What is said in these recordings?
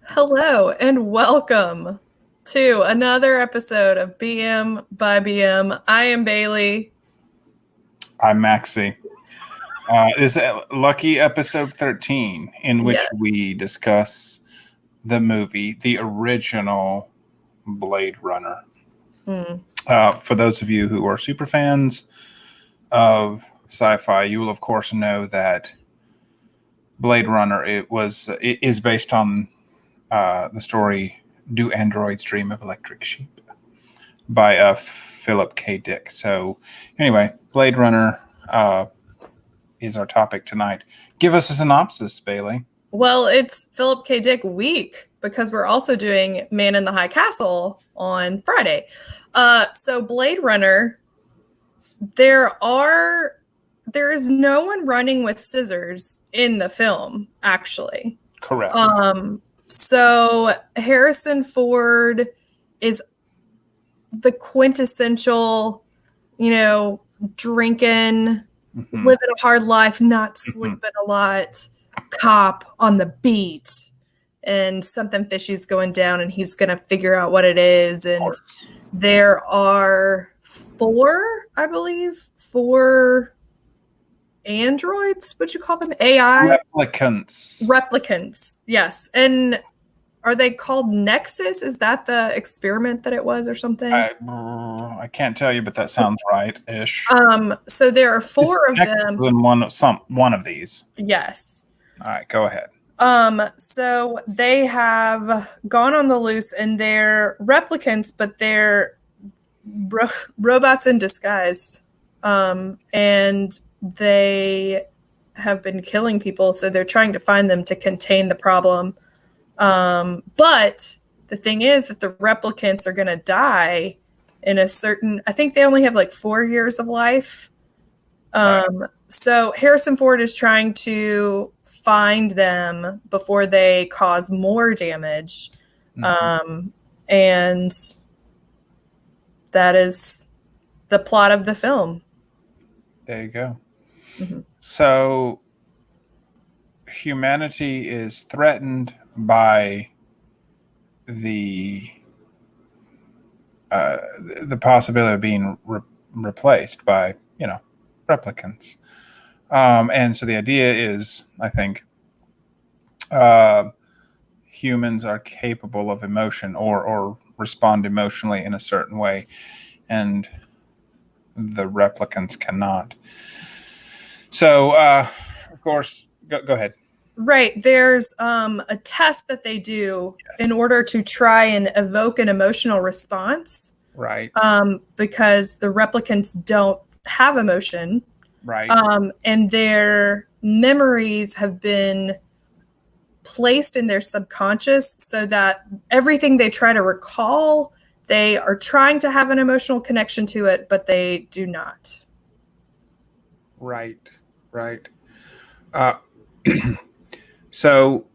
Hello and welcome to another episode of BM by BM. I am Bailey. I'm Maxie. This is lucky episode 13, in which Yes. we discuss the movie, the original Blade Runner. Hmm. For those of you who are super fans of sci-fi, you will of course know that Blade Runner it is based on the story "Do Androids Dream of Electric Sheep" by Philip K. Dick. So, anyway, Blade Runner is our topic tonight. Give us a synopsis, Bailey. Well, it's Philip K. Dick week because we're also doing Man in the High Castle on Friday. So Blade Runner, there is no one running with scissors in the film, actually. Correct. So Harrison Ford is the quintessential, drinking, living a hard life, not sleeping a lot, cop on the beat, and something fishy's going down, and he's going to figure out what it is. And there are four androids. Would you call them AI? Replicants, yes. And are they called Nexus? Is that the experiment that it was or something? I can't tell you, but that sounds right-ish. So there are four of them. One of these. Yes. All right, go ahead. So they have gone on the loose and they're replicants, but they're robots in disguise. And they have been killing people, so they're trying to find them to contain the problem. But the thing is that the replicants are going to die in I think they only have like 4 years of life. So Harrison Ford is trying to find them before they cause more damage. And that is the plot of the film. There you go. Mm-hmm. So humanity is threatened by the possibility of being replaced by replicants, and so the idea is, I think, humans are capable of emotion or respond emotionally in a certain way, and the replicants cannot. So, of course, go ahead. Right. There's a test that they do in order to try and evoke an emotional response. Right. Because the replicants don't have emotion. Right. And their memories have been placed in their subconscious so that everything they try to recall, they are trying to have an emotional connection to it, but they do not. Right. So,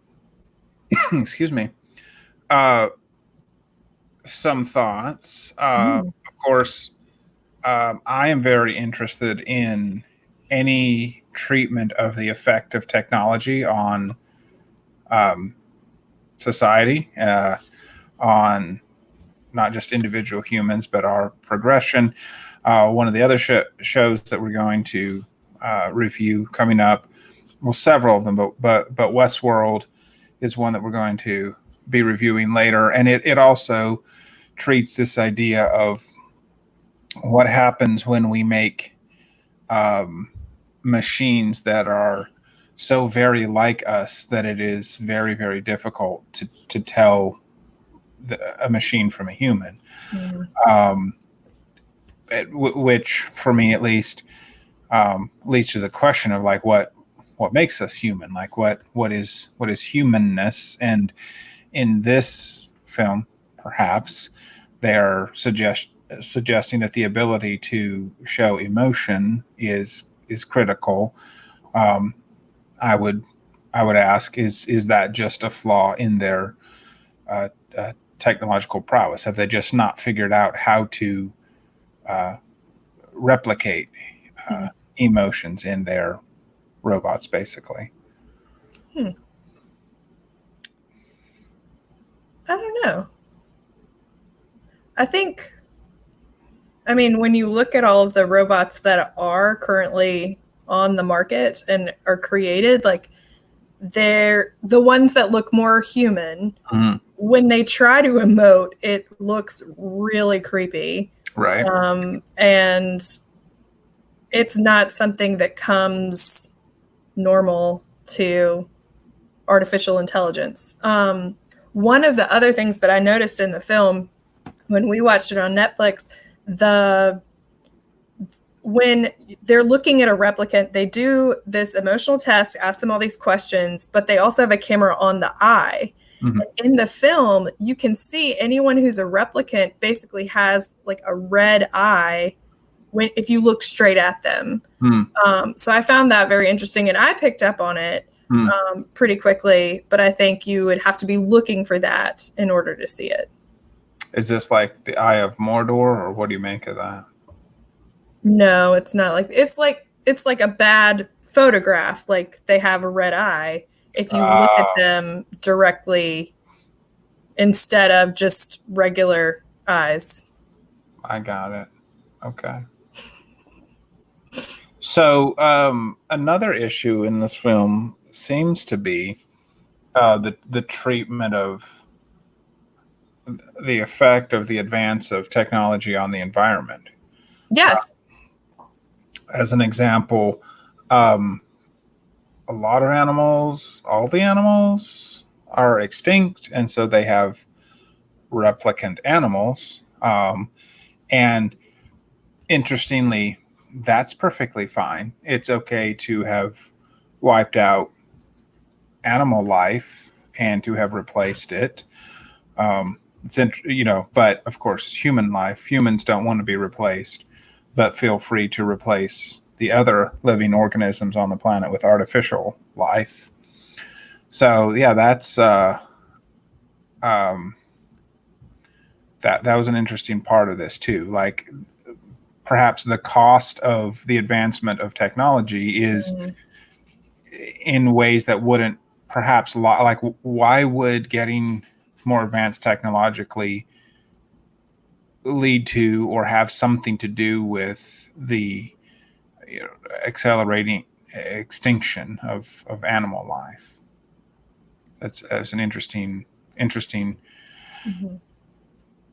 excuse me. Some thoughts. Of course, I am very interested in any treatment of the effect of technology on society, on not just individual humans, but our progression. One of the other shows that we're going to review coming up, well, several of them, but Westworld is one that we're going to be reviewing later, and it also treats this idea of what happens when we make machines that are so very like us that it is very, very difficult to tell a machine from a human. Which, for me at least, leads to the question of like what makes us human, like what is humanness. And in this film, perhaps they are suggesting that the ability to show emotion is critical. I would ask, is that just a flaw in their technological prowess? Have they just not figured out how to replicate emotions in their robots, basically? I don't know. I think, I mean, when you look at all of the robots that are currently on the market and are created, like they're the ones that look more human. Mm-hmm. When they try to emote, it looks really creepy. Right. And it's not something that comes normal to artificial intelligence. One of the other things that I noticed in the film when we watched it on Netflix, when they're looking at a replicant, they do this emotional test, ask them all these questions, but they also have a camera on the eye. Mm-hmm. In the film, you can see anyone who's a replicant basically has like a red eye if you look straight at them. So I found that very interesting, and I picked up on it pretty quickly, but I think you would have to be looking for that in order to see it. Is this like the Eye of Mordor, or what do you make of that? No, it's not like it's like a bad photograph. Like they have a red eye if you look at them directly instead of just regular eyes. I got it. Okay. So another issue in this film seems to be the treatment of the effect of the advance of technology on the environment. Yes. As an example, a lot of animals, all the animals are extinct, and so they have replicant animals. And interestingly, that's perfectly fine. It's okay to have wiped out animal life and to have replaced it. But of course, human life, humans don't want to be replaced, but feel free to replace the other living organisms on the planet with artificial life. So yeah, that's that was an interesting part of this too. Like perhaps the cost of the advancement of technology is in ways that wouldn't perhaps like why would getting more advanced technologically lead to or have something to do with the accelerating extinction of animal life? That's an interesting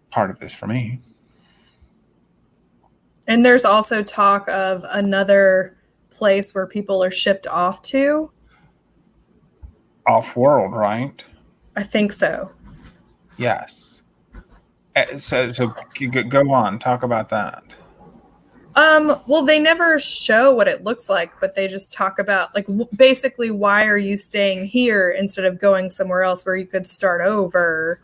part of this for me. And there's also talk of another place where people are shipped off to. Off-world, right? I think so. Yes. So go on, talk about that. Well, they never show what it looks like, but they just talk about like basically why are you staying here instead of going somewhere else where you could start over.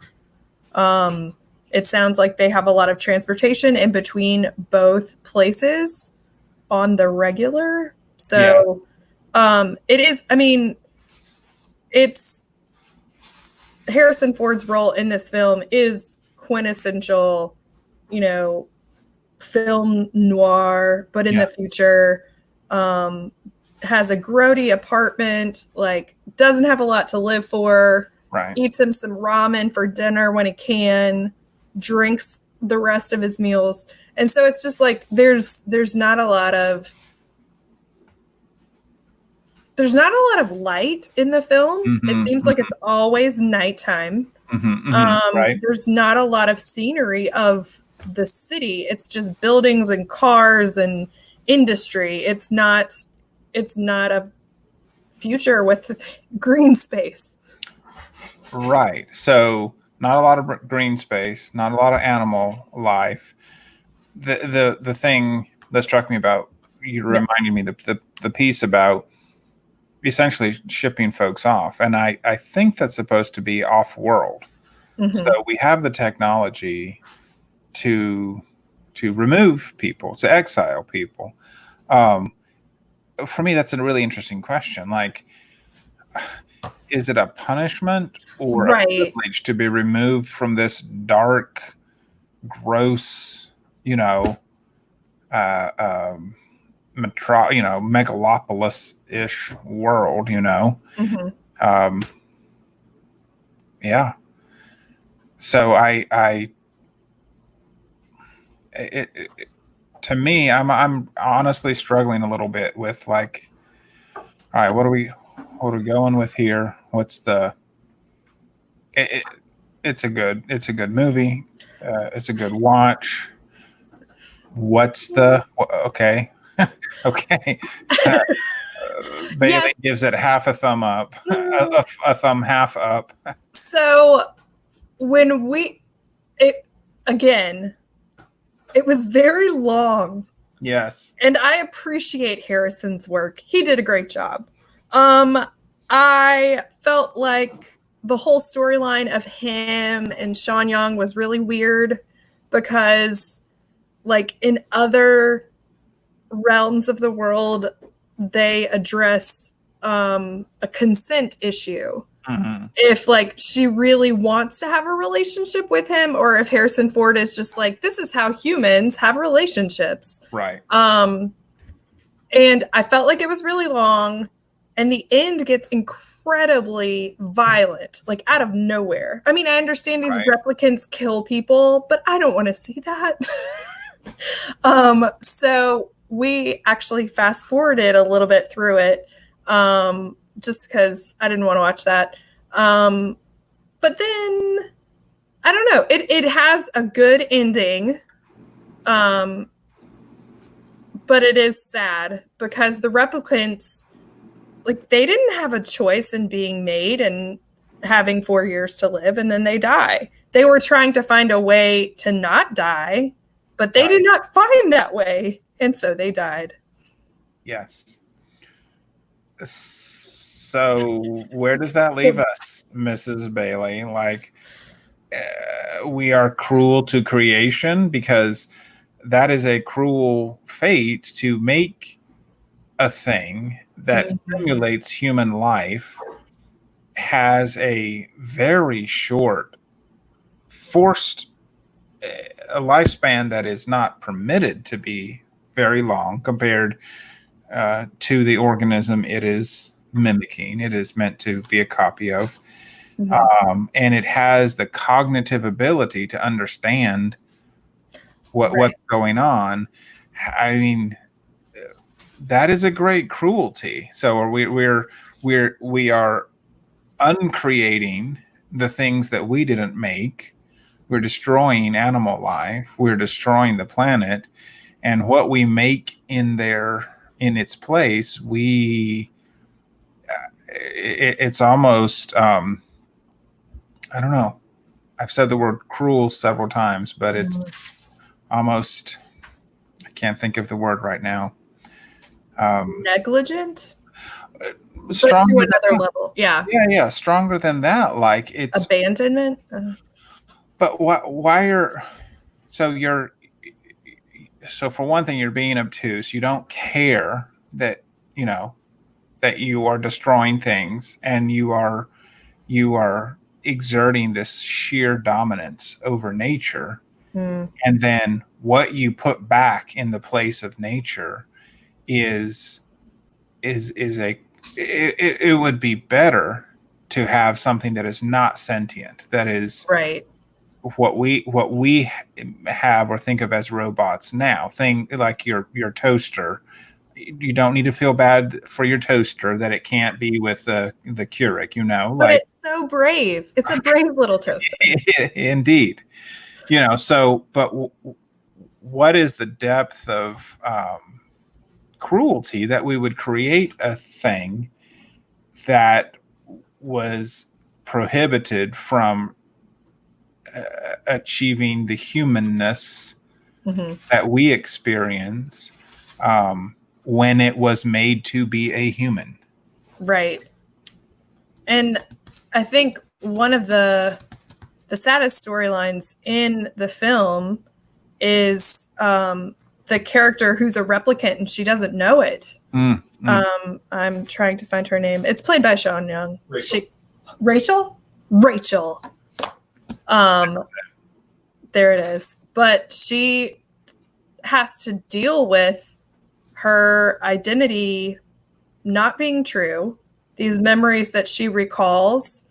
It sounds like they have a lot of transportation in between both places on the regular. So it is, I mean, it's Harrison Ford's role in this film is quintessential, film noir, but in the future, has a grody apartment, like doesn't have a lot to live for, right. Eats him some ramen for dinner when he can, drinks the rest of his meals. And so it's just like there's not a lot of light in the film. It seems like it's always nighttime. Right. There's not a lot of scenery of the city. It's just buildings and cars and industry. It's not a future with green space. Right. So not a lot of green space, not a lot of animal life. The thing that struck me about you reminding me the piece about essentially shipping folks off, and I think that's supposed to be off-world. So we have the technology to remove people, to exile people. For me, that's a really interesting question. Like, is it a punishment or a privilege to be removed from this dark, gross, megalopolis-ish world, Yeah. so to me, I'm honestly struggling a little bit with like, all right, what are we going with here? What's the it's a good movie. It's a good watch. What's the okay? Okay. Bailey Yes. gives it half a thumb up, a thumb half up. So when again, it was very long. Yes. And I appreciate Harrison's work. He did a great job. I felt like the whole storyline of him and Sean Young was really weird because, like, in other realms of the world, they address a consent issue. Mm-hmm. If like she really wants to have a relationship with him, or if Harrison Ford is just like, this is how humans have relationships. Right. And I felt like it was really long, and the end gets incredibly violent, like out of nowhere. I mean, I understand these replicants kill people, but I don't want to see that. So we actually fast forwarded a little bit through it, just because I didn't want to watch that. But then I don't know. It has a good ending. But it is sad because the replicants, like, they didn't have a choice in being made and having 4 years to live, and then they die. They were trying to find a way to not die, but they did not find that way, and so they died. Yes. So where does that leave us, Mrs. Bailey? Like, we are cruel to creation because that is a cruel fate to make a thing that simulates human life, has a very short, forced a lifespan that is not permitted to be very long compared to the organism it is mimicking. It is meant to be a copy of. And it has the cognitive ability to understand what's going on. I mean, that is a great cruelty. So we are uncreating the things that we didn't make. We're destroying animal life. We're destroying the planet, and what we make in its place, it's almost I don't know. I've said the word cruel several times, but it's almost, I can't think of the word right now. Negligent? Stronger but to another level. Yeah. Stronger than that. Like, it's abandonment. But why are, so for one thing, you're being obtuse. You don't care that, that you are destroying things, and you are exerting this sheer dominance over nature. And then what you put back in the place of nature is it would be better to have something that is not sentient, that is what we have or think of as robots now. Thing like your toaster. You don't need to feel bad for your toaster that it can't be with the Keurig, But it's so brave. It's a brave little toaster. Indeed. So, but what is the depth of cruelty that we would create a thing that was prohibited from achieving the humanness that we experience when it was made to be a human. Right. And I think one of the saddest storylines in the film is the character who's a replicant and she doesn't know it. I'm trying to find her name. It's played by Sean Young. Rachel? There it is. But she has to deal with her identity not being true. These memories that she recalls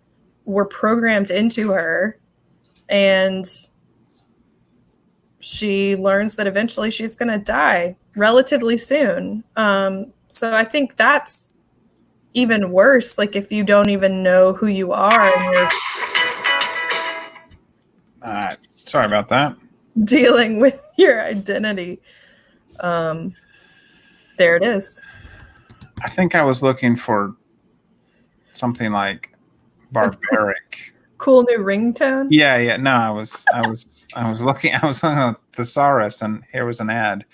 were programmed into her, and she learns that eventually she's going to die relatively soon. So I think that's even worse. Like if you don't even know who you are and you're Sorry about that. dealing with your identity. There it is. I think I was looking for something like barbaric. Cool new ringtone. Yeah. No, I was looking. I was on a thesaurus, and here was an ad.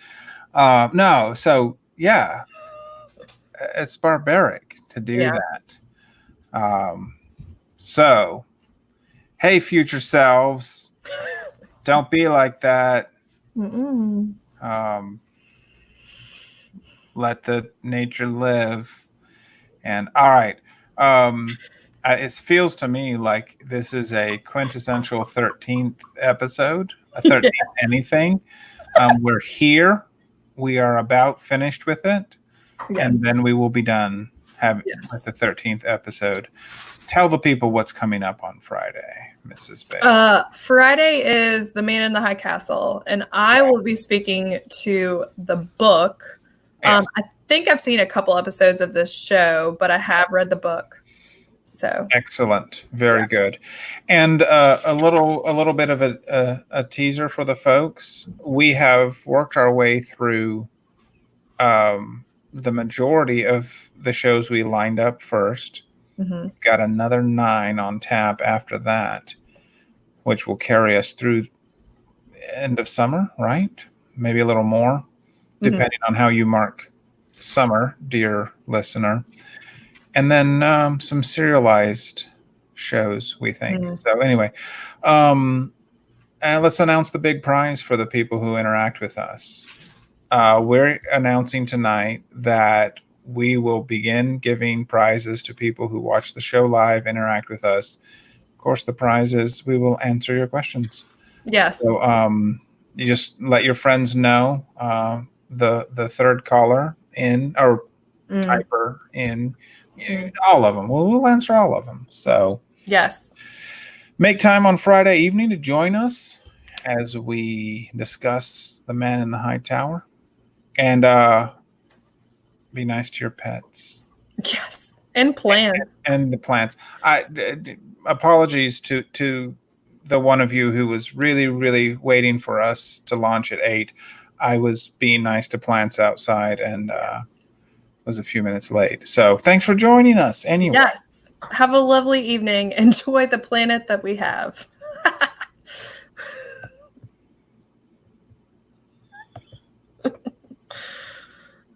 No, so yeah, it's barbaric to do that. So, hey, future selves, don't be like that. Let the nature live. And all right. It feels to me like this is a quintessential 13th episode, a 13th anything. We're here. We are about finished with it. Yes. And then we will be done with the 13th episode. Tell the people what's coming up on Friday, Mrs. Bay. Friday is The Man in the High Castle, and I will be speaking to the book. Yes. I think I've seen a couple episodes of this show, but I have read the book. So excellent, very good. And a little bit of a teaser for the folks. We have worked our way through the majority of the shows we lined up first. Mm-hmm. Got another 9 on tap after that, which will carry us through end of summer, right? Maybe a little more, depending on how you mark summer, dear listener. And then some serialized shows, we think. So anyway, and let's announce the big prize for the people who interact with us. We're announcing tonight that we will begin giving prizes to people who watch the show live, interact with us. Of course, the prize is we will answer your questions. Yes. So you just let your friends know the third caller in or typer in. All of them. We'll answer all of them. So yes, make time on Friday evening to join us as we discuss The Man in the High Tower, and be nice to your pets. Yes, and plants. And the plants. Apologies to the one of you who was really, really waiting for us to launch at 8. I was being nice to plants outside and was a few minutes late. So thanks for joining us anyway. Yes. Have a lovely evening. Enjoy the planet that we have.